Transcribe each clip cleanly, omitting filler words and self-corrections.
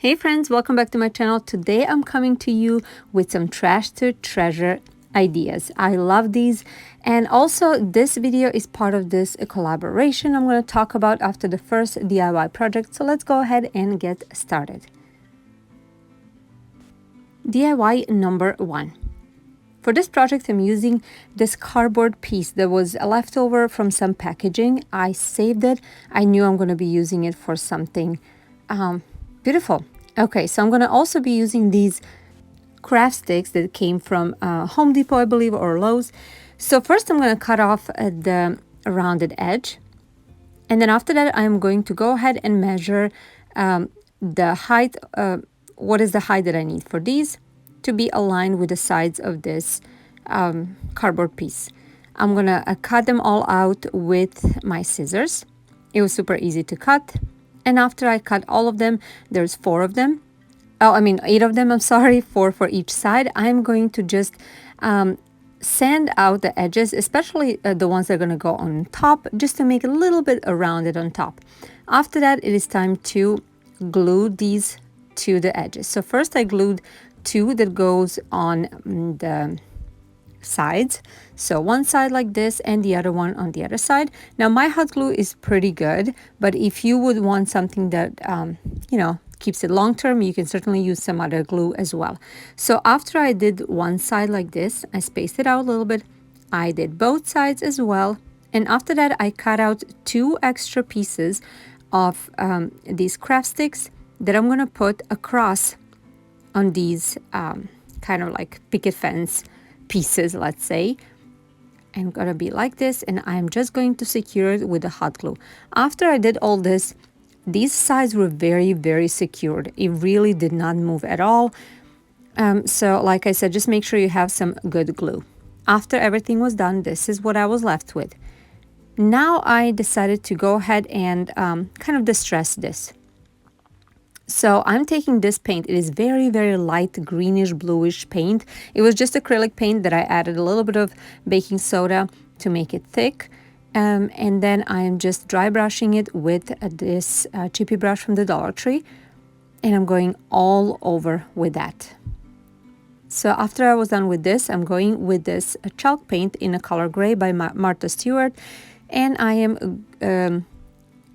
Hey friends, welcome back to my channel. Today I'm coming to you with some trash to treasure ideas. I love these, and also this video is part of this collaboration I'm going to talk about after the first DIY project. So let's go ahead and get started. DIY number 1. For this project, I'm using this cardboard piece that was a leftover from some packaging. I saved it. I knew I'm going to be using it for something beautiful. Okay, so I'm going to also be using these craft sticks that came from Home Depot, I believe, or Lowe's. So first I'm going to cut off the rounded edge. And then after that, I'm going to go ahead and measure the height. What is the height that I need for these to be aligned with the sides of this cardboard piece. I'm going to cut them all out with my scissors. It was super easy to cut. And after I cut all of them, there's 4 of them. Oh, I mean 8 of them, I'm sorry, 4 for each side. I'm going to just sand out the edges, especially the ones that are going to go on top, just to make a little bit rounded on top. After that, it is time to glue these to the edges. So first I glued 2 that goes on the sides, so one side like this and the other one on the other side. Now my hot glue is pretty good, but if you would want something that keeps it long term, you can certainly use some other glue as well. So after I did one side like this, I spaced it out a little bit. I did both sides as well, and after that I cut out 2 extra pieces of these craft sticks that I'm going to put across on these kind of like picket fence pieces, let's say. I'm gonna be like this, and I'm just going to secure it with the hot glue. After I did all this, these sides were very, very secured. It really did not move at all. So like I said, just make sure you have some good glue. After everything was done, this is what I was left with. Now I decided to go ahead and kind of distress this. So I'm taking this paint. It is very, very light greenish bluish paint. It was just acrylic paint that I added a little bit of baking soda to make it thick. And then I am just dry brushing it with this chippy brush from the Dollar Tree. And I'm going all over with that. So after I was done with this, I'm going with this chalk paint in a color gray by Martha Stewart. And I am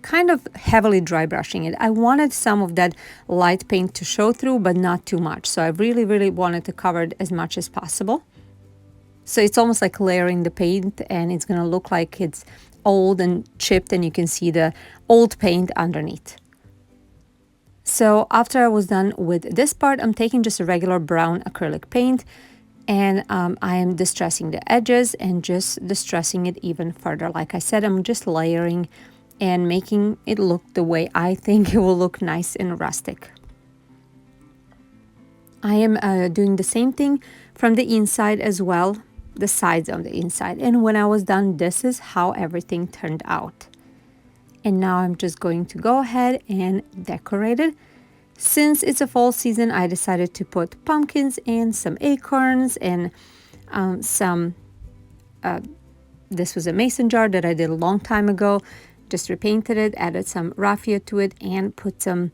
kind of heavily dry brushing it. I wanted some of that light paint to show through, but not too much. So I really, really wanted to cover it as much as possible. So it's almost like layering the paint, and it's going to look like it's old and chipped, and you can see the old paint underneath. So after I was done with this part, I'm taking just a regular brown acrylic paint, and I am distressing the edges and just distressing it even further. Like I said, I'm just layering and making it look the way I think it will look nice and rustic. I am doing the same thing from the inside as well, the sides on the inside. And when I was done, this is how everything turned out. And now I'm just going to go ahead and decorate it. Since it's a fall season, I decided to put pumpkins and some acorns and this was a mason jar that I did a long time ago. Just repainted it, added some raffia to it, and put some,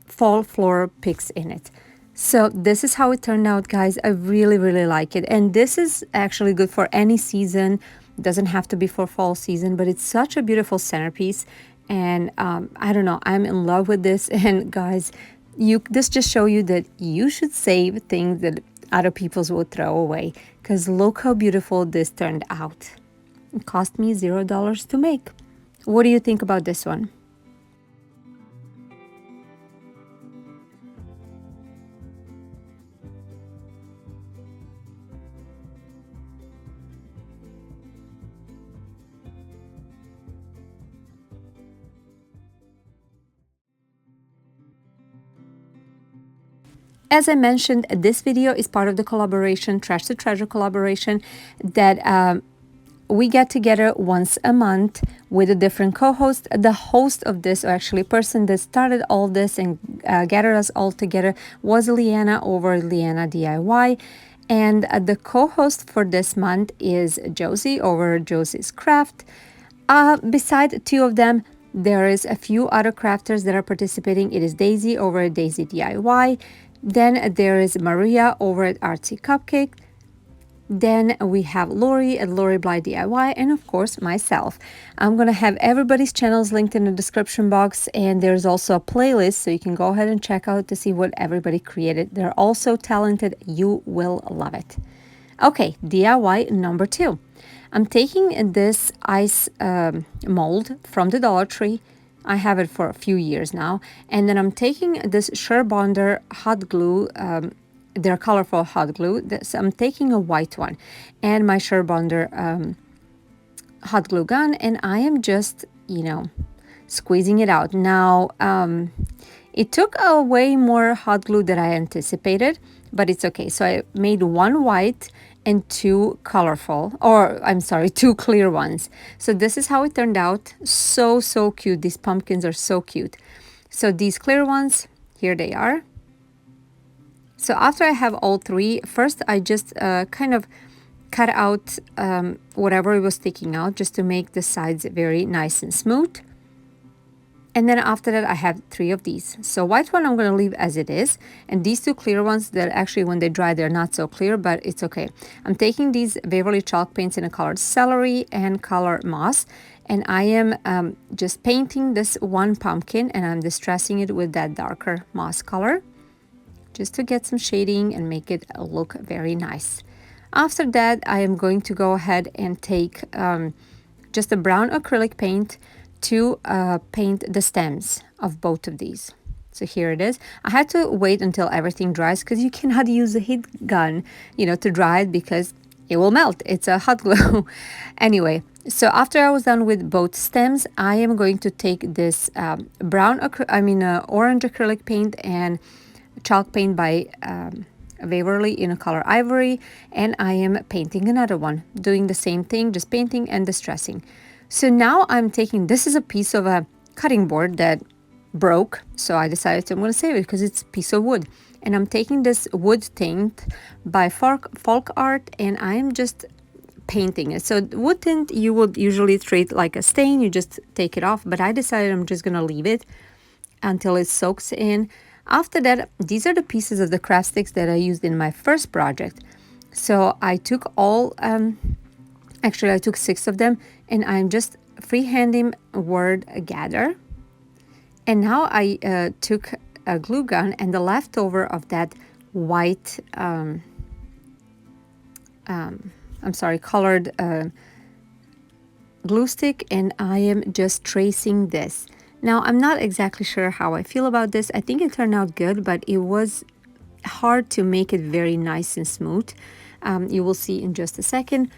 fall floral picks in it. So this is how it turned out, guys. I really, really like it. And this is actually good for any season. It doesn't have to be for fall season, but it's such a beautiful centerpiece. And I don't know, I'm in love with this. And guys, this just shows you that you should save things that other people will throw away. Because look how beautiful this turned out. It cost me $0 to make. What do you think about this one? As I mentioned, this video is part of the collaboration, Trash to Treasure collaboration, that we get together once a month with a different co-host. The host of this, or actually person that started all this and gathered us all together, was Liyana over Liyana DIY. And the co-host for this month is Josy over Josy's Craft. Beside 2 of them, There is a few other crafters that are participating. It is Daisy over at Daisy DIY. Then there is Maria over at Artsy Cupcake. Then we have Lori at Lori Bly DIY, and of course myself. I'm gonna have everybody's channels linked in the description box, and there's also a playlist so you can go ahead and check out to see what everybody created. They're all so talented, you will love it. Okay, DIY number 2. I'm taking this ice mold from the Dollar Tree. I have it for a few years now. And then I'm taking this Surebonder hot glue. They're colorful hot glue. So I'm taking a white one and my Surebonder hot glue gun, and I am just, squeezing it out. Now, it took a way more hot glue than I anticipated, but it's okay. So I made one white and two colorful, or I'm sorry, two clear ones. So this is how it turned out. So, so cute. These pumpkins are so cute. So these clear ones, here they are. So after I have all three, first I just kind of cut out whatever was sticking out just to make the sides very nice and smooth. And then after that, I have 3 of these. So white one I'm going to leave as it is. And these 2 clear ones, that actually when they dry, they're not so clear, but it's okay. I'm taking these Waverly chalk paints in the color celery and color moss. And I am just painting this one pumpkin, and I'm distressing it with that darker moss color, just to get some shading and make it look very nice. After that, I am going to go ahead and take just a brown acrylic paint to paint the stems of both of these. So here it is. I had to wait until everything dries because you cannot use a heat gun, to dry it because it will melt. It's a hot glue. Anyway, so after I was done with both stems, I am going to take this orange acrylic paint and chalk paint by Waverly in a color ivory, and I am painting another one, doing the same thing, just painting and distressing. So now I'm taking, this is a piece of a cutting board that broke, so I decided I'm going to save it because it's a piece of wood. And I'm taking this wood tint by Folk Art, and I am just painting it. So wood tint you would usually treat like a stain, you just take it off, but I decided I'm just going to leave it until it soaks in. After that, these are the pieces of the craft sticks that I used in my first project. So I took all, actually I took 6 of them, and I'm just freehanding word gather. And now I took a glue gun and the leftover of that white, colored glue stick, and I am just tracing this. Now, I'm not exactly sure how I feel about this. I think it turned out good, but it was hard to make it very nice and smooth. You will see in just a second.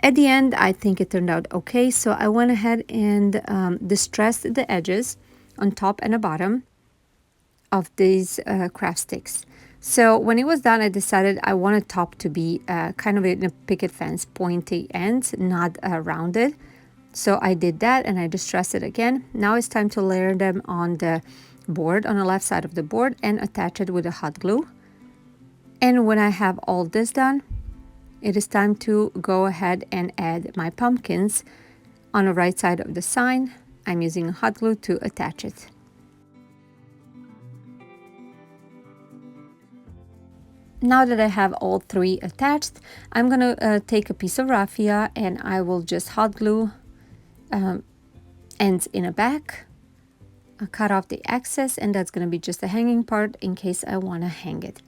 At the end, I think it turned out okay. So I went ahead and distressed the edges on top and the bottom of these craft sticks. So when it was done, I decided I wanted top to be kind of in a picket fence, pointy ends, not rounded. So I did that and I distressed it again. Now it's time to layer them on the board, on the left side of the board, and attach it with a hot glue. And when I have all this done, it is time to go ahead and add my pumpkins on the right side of the sign. I'm using a hot glue to attach it. Now that I have all 3 attached, I'm gonna take a piece of raffia and I will just hot glue ends in the back. I'll cut off the excess, and that's going to be just a hanging part in case I want to hang it.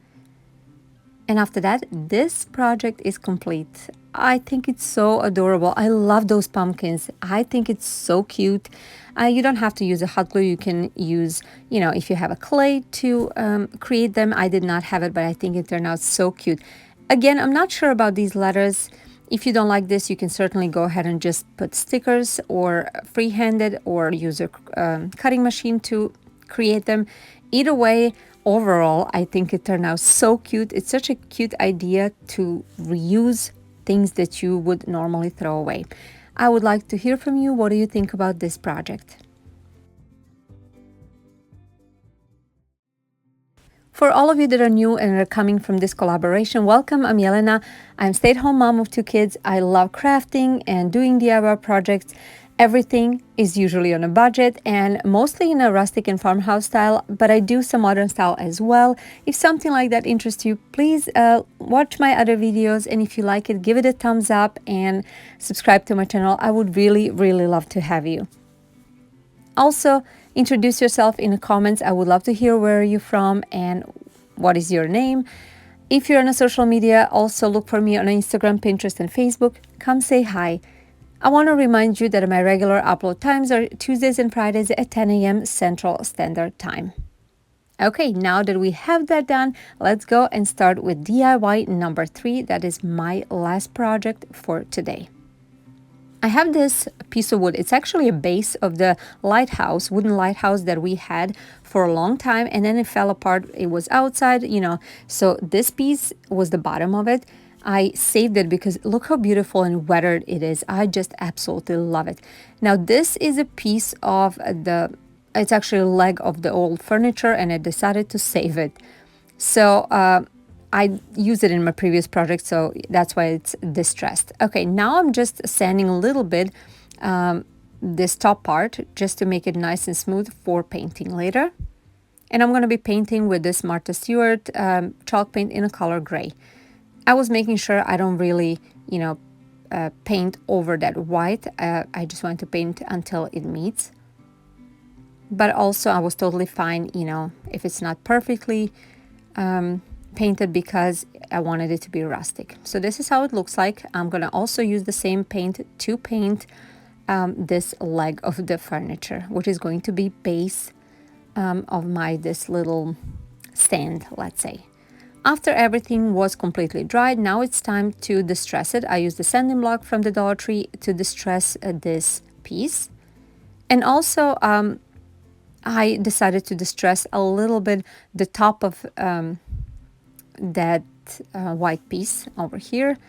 And after that, this project is complete. I think it's so adorable. I love those pumpkins. I think it's so cute. You don't have to use a hot glue. You can use, if you have a clay to create them. I did not have it, but I think it turned out so cute. Again, I'm not sure about these letters. If you don't like this, you can certainly go ahead and just put stickers or freehand or use a cutting machine to create them. Either way, overall, I think it turned out so cute. It's such a cute idea to reuse things that you would normally throw away. I would like to hear from you. What do you think about this project? For all of you that are new and are coming from this collaboration, welcome. I'm Jelena. I'm a stay-at-home mom of 2 kids. I love crafting and doing DIY projects. Everything is usually on a budget and mostly in a rustic and farmhouse style, but I do some modern style as well. If something like that interests you, please watch my other videos, and if you like it, give it a thumbs up and subscribe to my channel. I would really, really love to have you. Also, introduce yourself in the comments. I would love to hear where you're from and what is your name. If you're on a social media, also look for me on Instagram, Pinterest, and Facebook. Come say hi. I want to remind you that my regular upload times are Tuesdays and Fridays at 10 a.m. Central Standard Time. Okay, now that we have that done, let's go and start with DIY number 3. That is my last project for today. I have this piece of wood. It's actually a base of the lighthouse, wooden lighthouse that we had for a long time, and then it fell apart. It was outside, so this piece was the bottom of it. I saved it because look how beautiful and weathered it is. I just absolutely love it. Now this is a piece of it's actually a leg of the old furniture, and I decided to save it. So I used it in my previous project, so that's why it's distressed. Okay, now I'm just sanding a little bit this top part just to make it nice and smooth for painting later. And I'm going to be painting with this Martha Stewart chalk paint in a color gray. I was making sure I don't really, paint over that white. I just want to paint until it meets. But also I was totally fine, if it's not perfectly painted, because I wanted it to be rustic. So this is how it looks like. I'm going to also use the same paint to paint this leg of the furniture, which is going to be base of this little stand, let's say. After everything was completely dried, now it's time to distress it. I used the sanding block from the Dollar Tree to distress this piece. And also, I decided to distress a little bit the top of that white piece over here.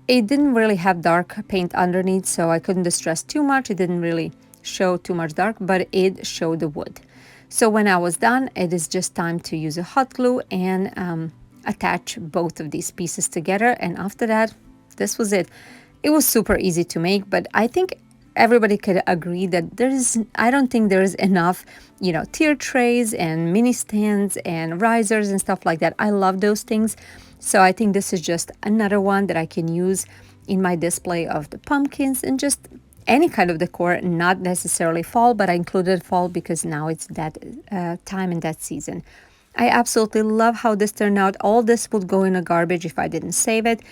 It didn't really have dark paint underneath, so I couldn't distress too much. It didn't really show too much dark, but it showed the wood. So when I was done, it is just time to use a hot glue and attach both of these pieces together. And after that, this was it. It was super easy to make, but I think everybody could agree that I don't think there's enough, tier trays and mini stands and risers and stuff like that. I love those things. So I think this is just another one that I can use in my display of the pumpkins and just any kind of decor, not necessarily fall, but I included fall because now it's that time and that season. I absolutely love how this turned out. All this would go in a garbage if I didn't save it.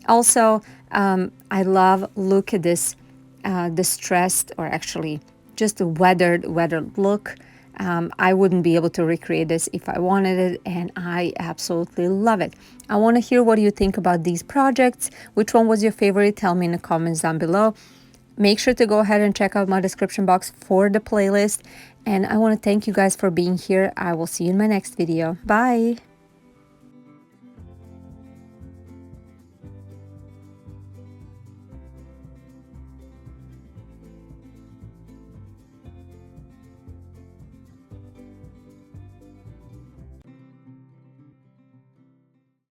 Also, I love, look at this distressed, or actually just a weathered look. I wouldn't be able to recreate this if I wanted it, and I absolutely love it. I want to hear what you think about these projects. Which one was your favorite? Tell me in the comments down below. Make sure to go ahead and check out my description box for the playlist. And I want to thank you guys for being here. I will see you in my next video. Bye!